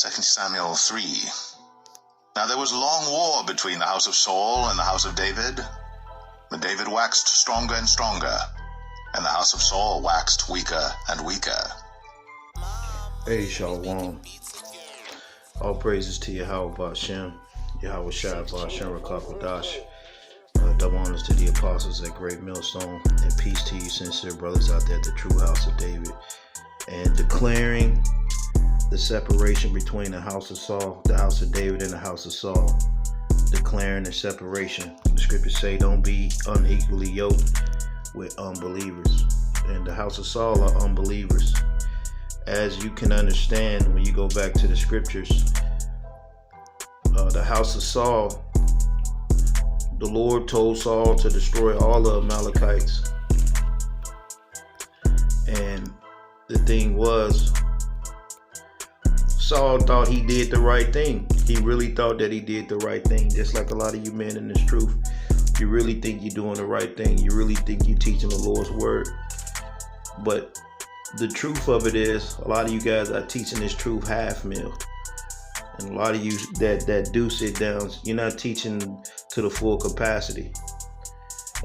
2 Samuel 3. Now there was long war between the house of Saul and the house of David. But David waxed stronger and stronger, and the house of Saul waxed weaker and weaker. Hey, Shalom. All praises to Yahweh Ba'Shem, Yahweh Shai Ba'Shem Rakakwadash. Double honors to the apostles at Great Millstone, and peace to you sincere brothers out there at the true house of David. And declaring the separation between the house of Saul, the house of David, and the house of Saul. Declaring the separation. The scriptures say don't be unequally yoked with unbelievers. And the house of Saul are unbelievers. As you can understand when you go back to the scriptures, the house of Saul, the Lord told Saul to destroy all the Amalekites. And the thing was, Saul thought he did the right thing. He really thought that he did the right thing. Just like a lot of you men in this truth. You really think you're doing the right thing. You really think you're teaching the Lord's word. But the truth of it is, a lot of you guys are teaching this truth half meal. And a lot of you that do sit down, you're not teaching to the full capacity.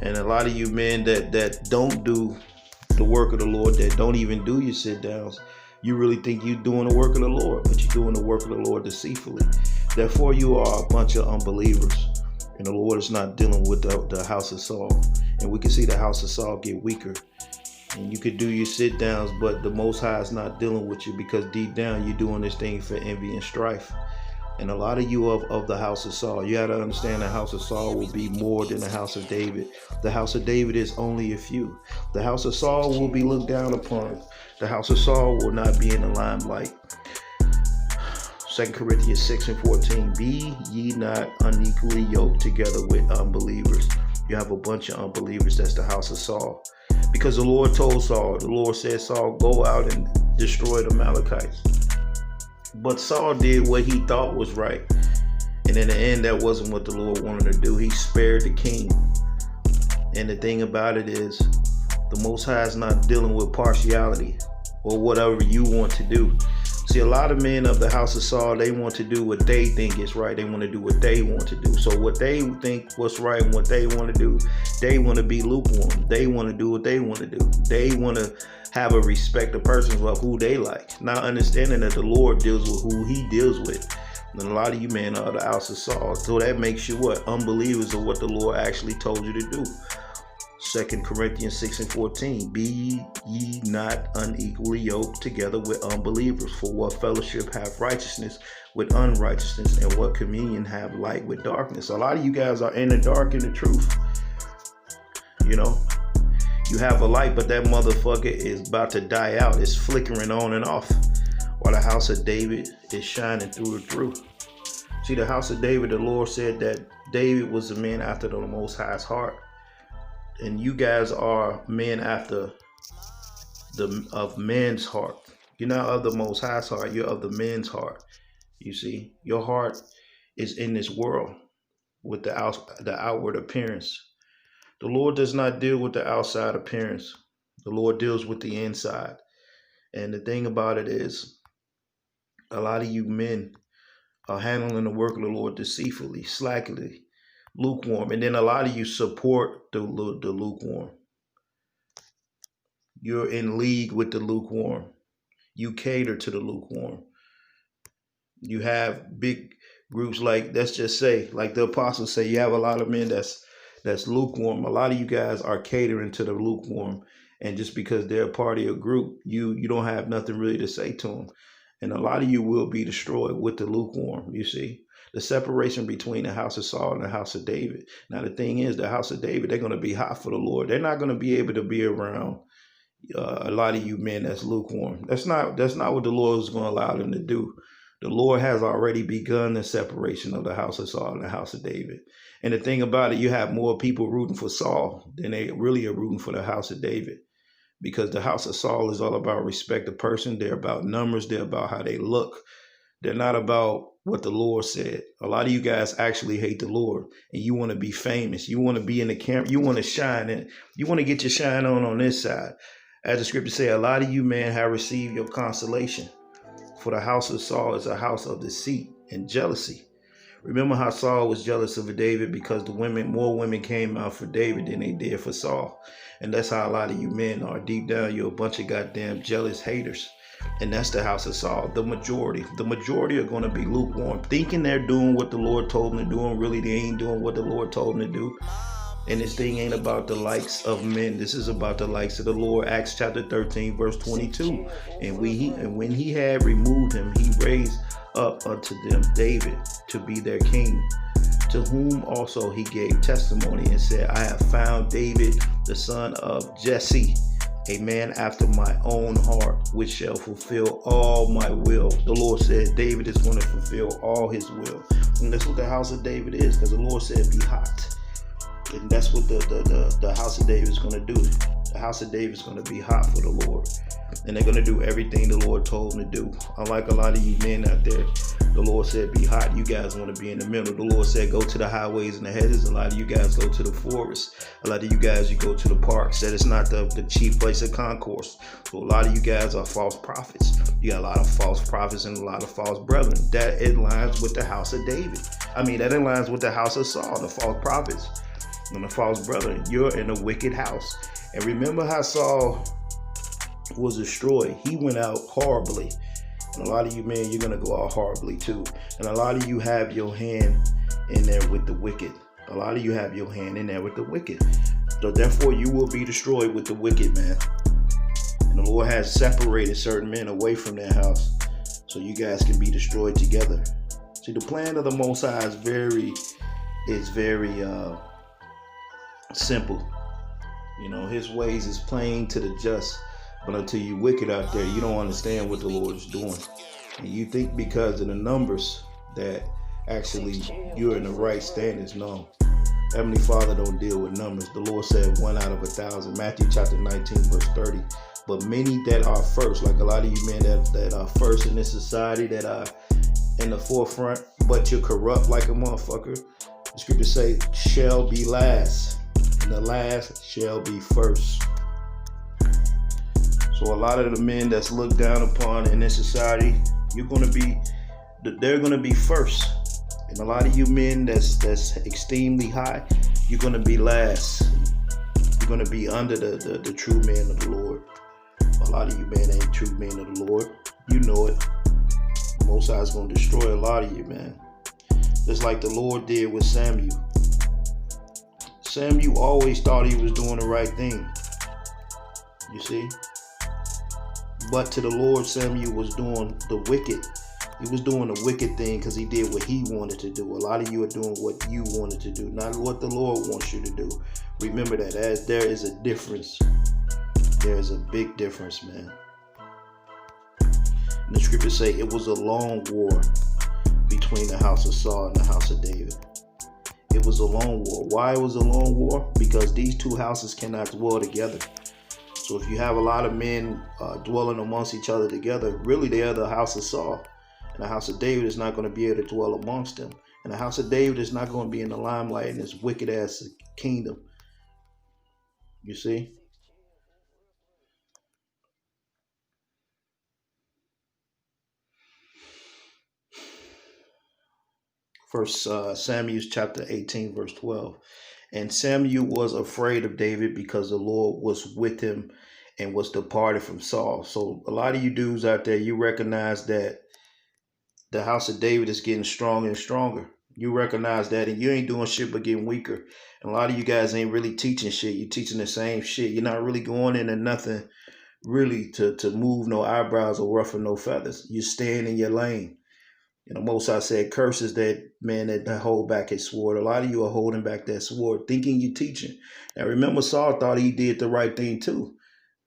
And a lot of you men that don't do the work of the Lord, that don't even do your sit downs, you really think you're doing the work of the Lord, but you're doing the work of the Lord deceitfully. Therefore, you are a bunch of unbelievers. And the Lord is not dealing with the house of Saul. And we can see the house of Saul get weaker. And you could do your sit downs, but the Most High is not dealing with you, because deep down you're doing this thing for envy and strife. And a lot of you of the house of Saul, you got to understand the house of Saul will be more than the house of David. The house of David is only a few. The house of Saul will be looked down upon. The house of Saul will not be in the limelight. 2 Corinthians 6:14, be ye not unequally yoked together with unbelievers. You have a bunch of unbelievers. That's the house of Saul. Because the Lord told Saul, the Lord said, Saul, go out and destroy the Amalekites. But Saul did what he thought was right. And in the end, that wasn't what the Lord wanted to do. He spared the king. And the thing about it is, the Most High is not dealing with partiality or whatever you want to do. See, a lot of men of the house of Saul, they want to do what they think is right. They want to do what they want to do. So what they think what's right and what they want to do, they want to be lukewarm. They want to do what they want to do. They want to have a respect of persons of who they like. Not understanding that the Lord deals with who he deals with. And a lot of you men are the house of Saul. So that makes you what? Unbelievers of what the Lord actually told you to do. 2 Corinthians 6:14, be ye not unequally yoked together with unbelievers. For what fellowship have righteousness with unrighteousness, and what communion have light with darkness? A lot of you guys are in the dark in the truth. You know, you have a light, but that motherfucker is about to die out. It's flickering on and off, while the house of David is shining through and through. See, the house of David, the Lord said that David was a man after the Most High's heart. And you guys are men after of men's heart. You're not of the Most High's heart. You're of the men's heart. You see, your heart is in this world with the outward appearance. The Lord does not deal with the outside appearance. The Lord deals with the inside. And the thing about it is, a lot of you men are handling the work of the Lord deceitfully, slackly, lukewarm. And then a lot of you support the lukewarm. You're in league with the lukewarm. You cater to the lukewarm. You have big groups, like, let's just say, like the apostles say, you have a lot of men that's lukewarm. A lot of you guys are catering to the lukewarm. And just because they're a part of your group, you don't have nothing really to say to them. And a lot of you will be destroyed with the lukewarm, you see. The separation between the house of Saul and the house of David. Now, the thing is, the house of David, they're going to be hot for the Lord. They're not going to be able to be around a lot of you men that's lukewarm. That's not what the Lord is going to allow them to do. The Lord has already begun the separation of the house of Saul and the house of David. And the thing about it, you have more people rooting for Saul than they really are rooting for the house of David. Because the house of Saul is all about respect of person. They're about numbers. They're about how they look. They're not about what the Lord said. A lot of you guys actually hate the Lord, and you want to be famous. You want to be in the camera. You want to shine, and you want to get your shine on this side. As the scripture say, a lot of you men have received your consolation. For the house of Saul is a house of deceit and jealousy. Remember how Saul was jealous of David because more women came out for David than they did for Saul. And that's how a lot of you men are. Deep down, you're a bunch of goddamn jealous haters. And that's the house of Saul, the majority. The majority are going to be lukewarm, thinking they're doing what the Lord told them to do, and really they ain't doing what the Lord told them to do. And this thing ain't about the likes of men. This is about the likes of the Lord. Acts chapter 13, verse 22. And when he had removed him, he raised up unto them David to be their king, to whom also he gave testimony and said, I have found David, the son of Jesse, a man after my own heart, which shall fulfill all my will. The Lord said David is going to fulfill all his will. And that's what the house of David is, because the Lord said be hot. And that's what the house of David is going to do. The house of David is going to be hot for the Lord. And they're going to do everything the Lord told them to do. Unlike a lot of you men out there, the Lord said be hot. You guys want to be in the middle. The Lord said go to the highways and the hedges. A lot of you guys go to the forest. A lot of you guys, you go to the parks. That is not the chief place of concourse. So a lot of you guys are false prophets. You got a lot of false prophets and a lot of false brethren. That aligns with the house of David. That aligns with the house of Saul, the false prophets and the false brethren. You're in a wicked house. And remember how Saul was destroyed. He went out horribly. And a lot of you men, you're going to go out horribly too. And a lot of you have your hand in there with the wicked. A lot of you have your hand in there with the wicked. So therefore you will be destroyed with the wicked, man. And the Lord has separated certain men away from their house so you guys can be destroyed together. See, the plan of the Most High is very simple. His ways is plain to the just, but until you wicked out there, you don't understand what the Lord is doing. And you think because of the numbers that actually you're in the right standards. No. Heavenly Father don't deal with numbers. The Lord said 1 out of 1,000. Matthew chapter 19, verse 30. But many that are first, like a lot of you men that are first in this society, that are in the forefront, but you're corrupt like a motherfucker. The scriptures say, shall be last. And the last shall be first. So a lot of the men that's looked down upon in this society, they're going to be first. And a lot of you men that's extremely high, you're going to be last. You're going to be under the true man of the Lord. A lot of you men ain't true men of the Lord. You know it. The Most High is going to destroy a lot of you, man. Just like the Lord did with Samuel. Samuel always thought he was doing the right thing. You see? But to the Lord, Samuel was doing the wicked. He was doing the wicked thing because he did what he wanted to do. A lot of you are doing what you wanted to do, not what the Lord wants you to do. Remember that, as there is a difference. There is a big difference, man. And the scriptures say it was a long war between the house of Saul and the house of David. It was a long war. Why it was a long war? Because these two houses cannot dwell together. So if you have a lot of men dwelling amongst each other together, really they are the house of Saul. And the house of David is not going to be able to dwell amongst them. And the house of David is not going to be in the limelight in this wicked ass kingdom. You see? First Samuel chapter 18, verse 12. And Samuel was afraid of David because the Lord was with him and was departed from Saul. So a lot of you dudes out there, you recognize that the house of David is getting stronger and stronger. You recognize that, and you ain't doing shit but getting weaker. And a lot of you guys ain't really teaching shit. You're teaching the same shit. You're not really going into nothing really to move no eyebrows or ruffle no feathers. You're staying in your lane. Most High said, curses that man that hold back his sword. A lot of you are holding back that sword, thinking you're teaching. Now remember, Saul thought he did the right thing too.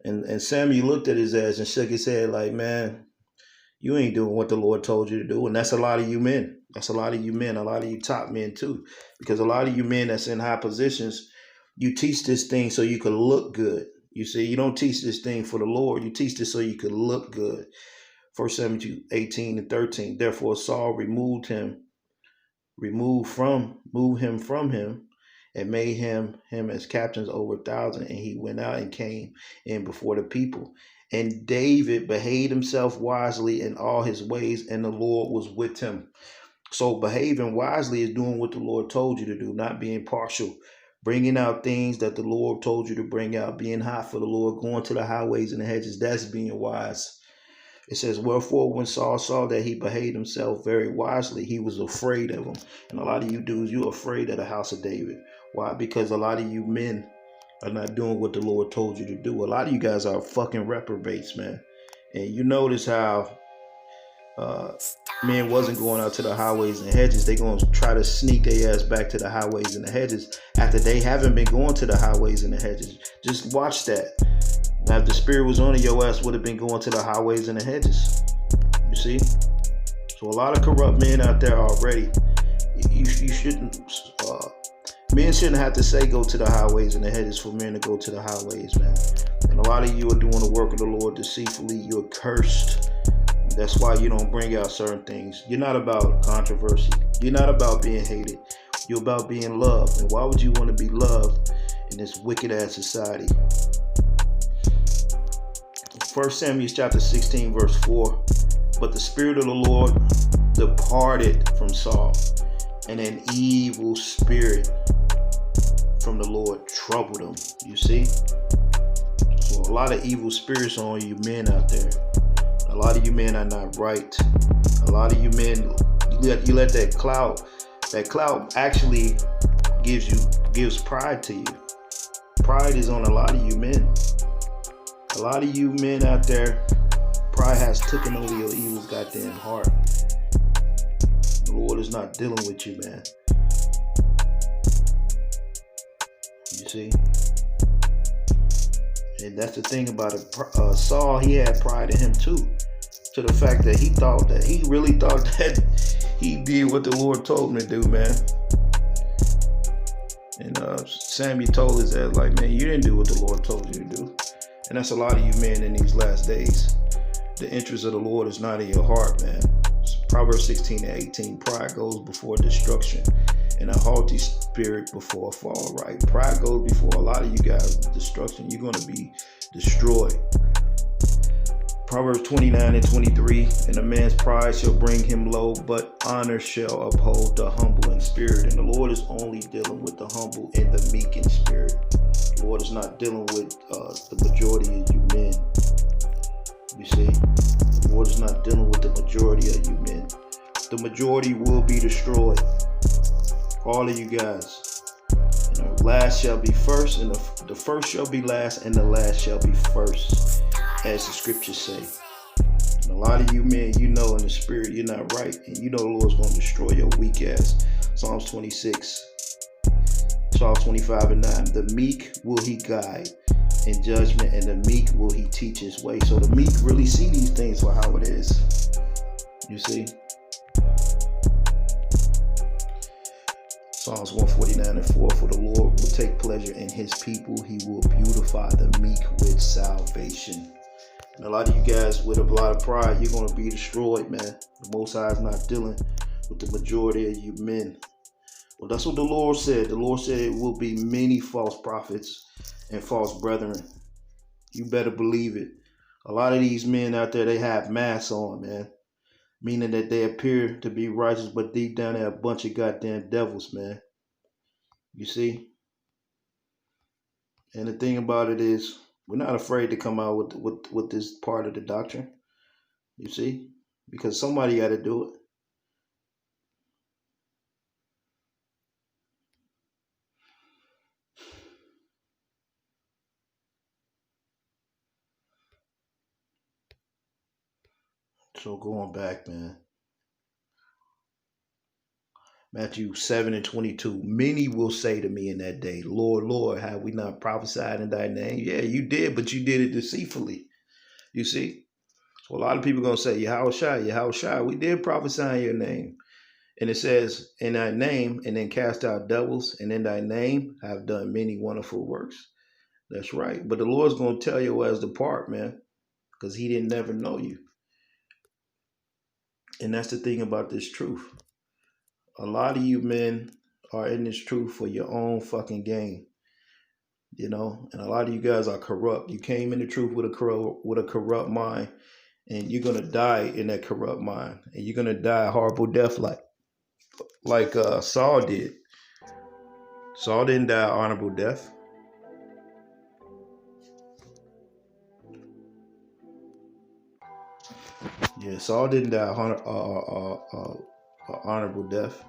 And Samuel looked at his ass and shook his head like, man, you ain't doing what the Lord told you to do. And that's a lot of you men. That's a lot of you men, a lot of you top men too. Because a lot of you men that's in high positions, you teach this thing so you can look good. You see, you don't teach this thing for the Lord. You teach this so you can look good. 1 Samuel 18 and 13. Therefore Saul moved him from him, and made him as captains over 1,000. And he went out and came in before the people. And David behaved himself wisely in all his ways, and the Lord was with him. So behaving wisely is doing what the Lord told you to do, not being partial. Bringing out things that the Lord told you to bring out, being hot for the Lord, going to the highways and the hedges, that's being wise. It says, wherefore, when Saul saw that he behaved himself very wisely, he was afraid of him. And a lot of you dudes, you're afraid of the house of David. Why? Because a lot of you men are not doing what the Lord told you to do. A lot of you guys are fucking reprobates, man. And you notice how men wasn't going out to the highways and hedges. They gonna try to sneak their ass back to the highways and the hedges after they haven't been going to the highways and the hedges. Just watch that. Now, if the Spirit was on it, your ass would have been going to the highways and the hedges. You see? So a lot of corrupt men out there already. You shouldn't. Men shouldn't have to say go to the highways and the hedges for men to go to the highways, man. And a lot of you are doing the work of the Lord deceitfully. You're cursed. That's why you don't bring out certain things. You're not about controversy. You're not about being hated. You're about being loved. And why would you want to be loved in this wicked ass society? 1 Samuel chapter 16 verse 4. But the Spirit of the Lord departed from Saul, and an evil spirit from the Lord troubled him. You see? So a lot of evil spirits on you men out there. A lot of you men are not right. A lot of you men, you let that cloud actually gives pride to you. Pride is on a lot of you men. A lot of you men out there, pride has taken over your evil goddamn heart. The Lord is not dealing with you, man. You see? And that's the thing about it. Saul, he had pride in him too. To the fact that he really thought that he did what the Lord told him to do, man. And Samuel told his ass, like, man, you didn't do what the Lord told you to do. And that's a lot of you men in these last days. The interest of the Lord is not in your heart, man. Proverbs 16:18, pride goes before destruction, and a haughty spirit before a fall, right? Pride goes before a lot of you guys' destruction. You're going to be destroyed. Proverbs 29:23, and a man's pride shall bring him low, but honor shall uphold the humble in spirit. And the Lord is only dealing with the humble and the meek in spirit. The Lord is not dealing with the majority of you men. You see, the Lord is not dealing with the majority of you men. The majority will be destroyed. All of you guys. And the last shall be first, and the first shall be last, and the last shall be first, as the scriptures say. And a lot of you men, you know in the spirit you're not right, and you know the Lord's going to destroy your weak ass. Psalms 26. Psalms 25:9. The meek will he guide in judgment, and the meek will he teach his way. So the meek really see these things for how it is. You see? Psalms 149:4. For the Lord will take pleasure in his people. He will beautify the meek with salvation. And a lot of you guys with a lot of pride, you're going to be destroyed, man. The Most High is not dealing with the majority of you men. Well, that's what the Lord said. The Lord said it will be many false prophets and false brethren. You better believe it. A lot of these men out there, they have masks on, man. Meaning that they appear to be righteous, but deep down they're a bunch of goddamn devils, man. You see? And the thing about it is, we're not afraid to come out with this part of the doctrine. You see? Because somebody got to do it. So going back, man. Matthew 7:22. Many will say to me in that day, Lord, Lord, have we not prophesied in thy name? Yeah, you did, but you did it deceitfully. You see? So a lot of people are going to say, Yahushua, we did prophesy in your name. And it says, in thy name, and then cast out devils, and in thy name have done many wonderful works. That's right. But the Lord's going to tell you as depart, man, because he didn't never know you. And that's the thing about this truth. A lot of you men are in this truth for your own fucking gain. you know. And a lot of you guys are corrupt. You came in the truth with a corrupt mind, and you're gonna die in that corrupt mind, and you're gonna die a horrible death like Saul did. Saul didn't die an honorable death. Yeah, Saul didn't die a honorable death.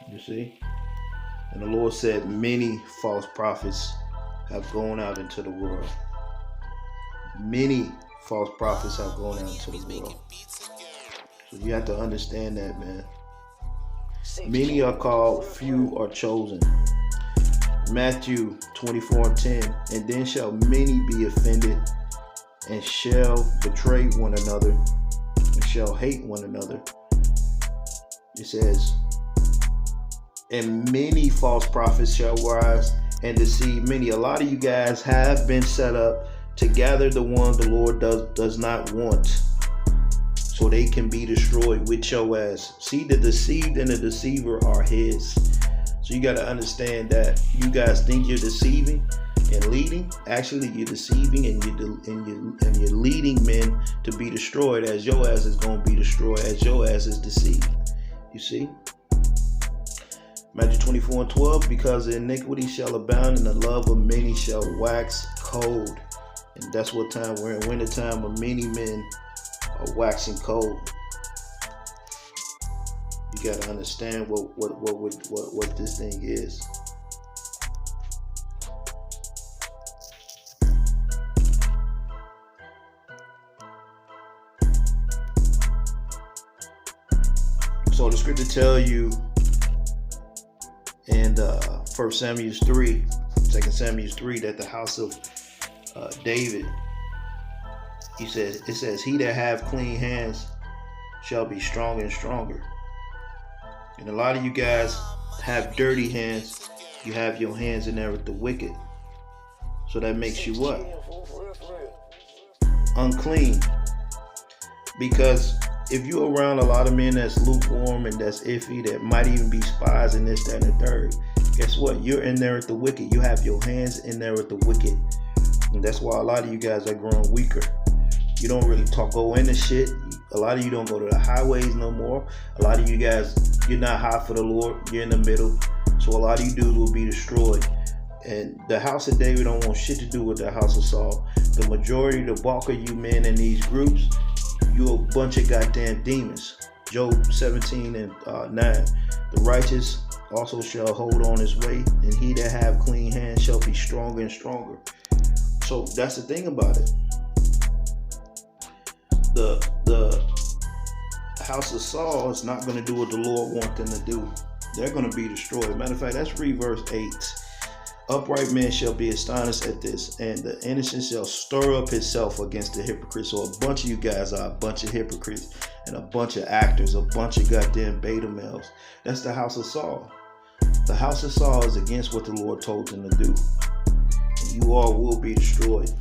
You see? And the Lord said, many false prophets have gone out into the world. Many false prophets have gone out into the world. So you have to understand that, man. Many are called, few are chosen. Matthew 24:10. And then shall many be offended, and shall betray one another, and shall hate one another. It says, and many false prophets shall rise and deceive many. A lot of you guys have been set up to gather the ones the Lord does not want, so they can be destroyed with your ass. See, the deceived and the deceiver are his. So you got to understand that you guys think you're deceiving and leading. Actually, you're deceiving and you're leading men to be destroyed, as your ass is going to be destroyed, as your ass is deceived. You see? Matthew 24:12, because the iniquity shall abound and the love of many shall wax cold. And that's what time we're in. Winter time, where many men are waxing cold. You got to understand what this thing is. So the scripture tell you in 1 Samuel 3, 2 Samuel 3, that the house of David, it says, he that have clean hands shall be stronger and stronger. And a lot of you guys have dirty hands. You have your hands in there with the wicked. So that makes you what? Unclean. Because if you're around a lot of men that's lukewarm and that's iffy, that might even be spies and this, that, and the third, guess what? You're in there with the wicked. You have your hands in there with the wicked. And that's why a lot of you guys are growing weaker. You don't really go into shit. A lot of you don't go to the highways no more. A lot of you guys, you're not hot for the Lord. You're in the middle. So a lot of you dudes will be destroyed. And the house of David don't want shit to do with the house of Saul. The majority, the bulk of you men in these groups, you a bunch of goddamn demons. Job 17 and 9. The righteous also shall hold on his way, and he that have clean hands shall be stronger and stronger. So that's the thing about it. The house of Saul is not going to do what the Lord wants them to do. They're going to be destroyed. Matter of fact, let's read verse 8. Upright men shall be astonished at this, and the innocent shall stir up himself against the hypocrites. So a bunch of you guys are a bunch of hypocrites and a bunch of actors, a bunch of goddamn beta males. That's the house of Saul. The house of Saul is against what the Lord told them to do. And you all will be destroyed.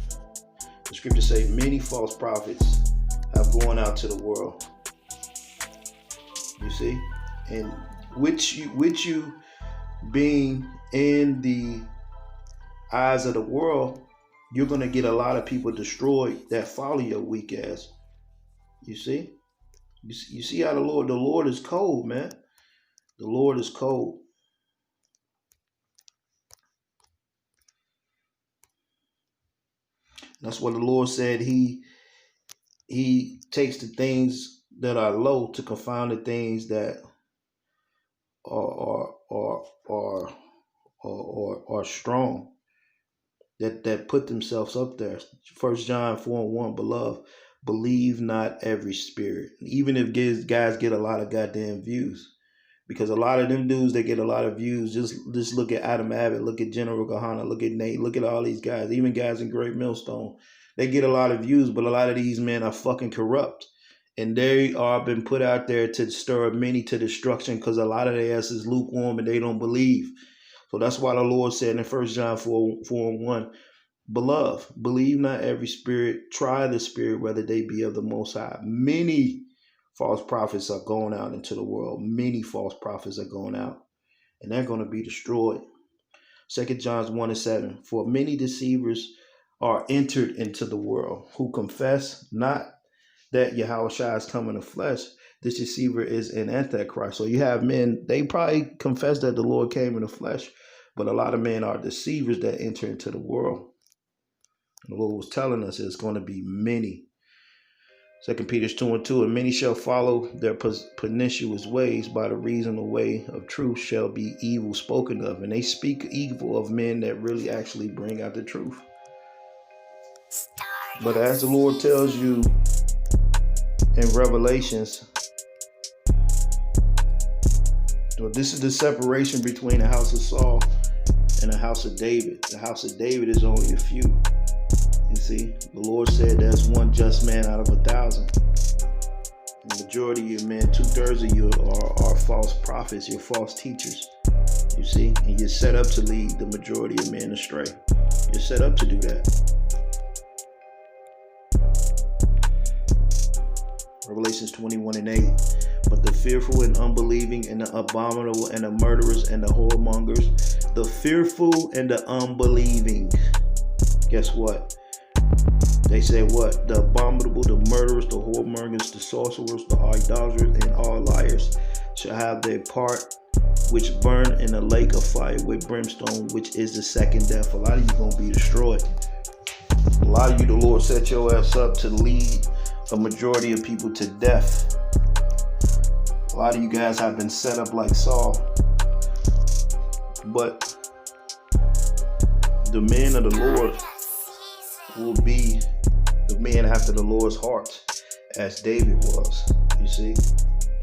The scriptures say many false prophets have gone out to the world. You see? And with you being in the eyes of the world, you're going to get a lot of people destroyed that follow your weak ass. You see? You see how the Lord is cold, man. The Lord is cold. That's what the Lord said. He takes the things that are low to confound the things that are strong, that put themselves up there. 1 John 4:1, beloved, believe not every spirit. Even if guys get a lot of goddamn views, because a lot of them dudes, they get a lot of views. Just look at Adam Abbott, look at General Gahana, look at Nate, look at all these guys, even guys in Great Millstone. They get a lot of views, but a lot of these men are fucking corrupt. And they are been put out there to stir up many to destruction, because a lot of their ass is lukewarm and they don't believe. So that's why the Lord said in 1 John 4:1, beloved, believe not every spirit, try the spirit whether they be of the Most High. Many false prophets are going out into the world. Many false prophets are going out, and they're going to be destroyed. 2 John 1:7. For many deceivers are entered into the world, who confess not that Yahushua has come in the flesh. This deceiver is an antichrist. So you have men, they probably confess that the Lord came in the flesh, but a lot of men are deceivers that enter into the world. The Lord was telling us it's going to be many. 2 Peter 2:2, and many shall follow their pernicious ways. By the reason the way of truth shall be evil spoken of. And they speak evil of men that really actually bring out the truth. But as the Lord tells you in Revelations, so this is the separation between the house of Saul and the house of David. The house of David is only a few. You see, the Lord said there's one just man out of 1,000. The majority of you men, 2/3 of you are false prophets, you're false teachers. You see, and you're set up to lead the majority of men astray. You're set up to do that. Revelations 21:8. But the fearful and unbelieving and the abominable and the murderers and the whoremongers, the fearful and the unbelieving, guess what? They say what? The abominable, the murderers, the whoremongers, the sorcerers, the idolaters, and all liars shall have their part, which burn in a lake of fire with brimstone, which is the second death. A lot of you going to be destroyed. A lot of you, the Lord set your ass up to lead a majority of people to death. A lot of you guys have been set up like Saul. But the men of the Lord will be the men after the Lord's heart, as David was, you see.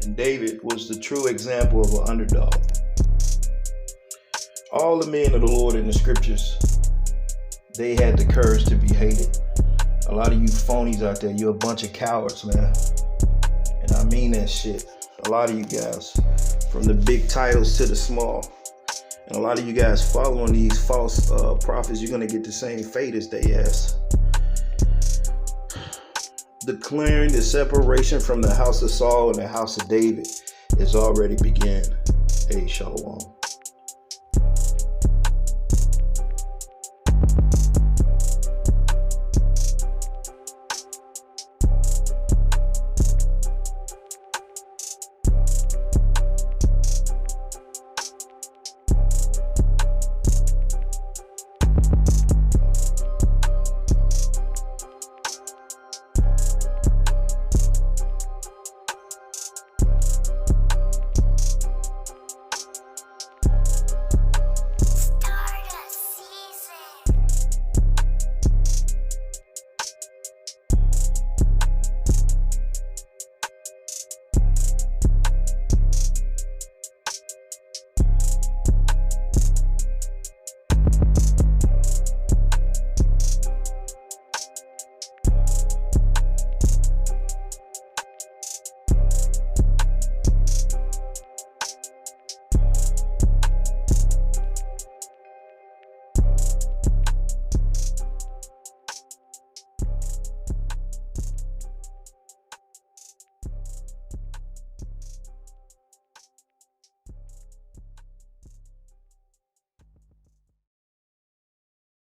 And David was the true example of an underdog. All the men of the Lord in the scriptures, they had the courage to be hated. A lot of you phonies out there, you're a bunch of cowards, man. And I mean that shit. A lot of you guys, from the big titles to the small. And a lot of you guys following these false prophets, you're going to get the same fate as they asked. Declaring the separation from the house of Saul and the house of David is already began. Hey, shalom.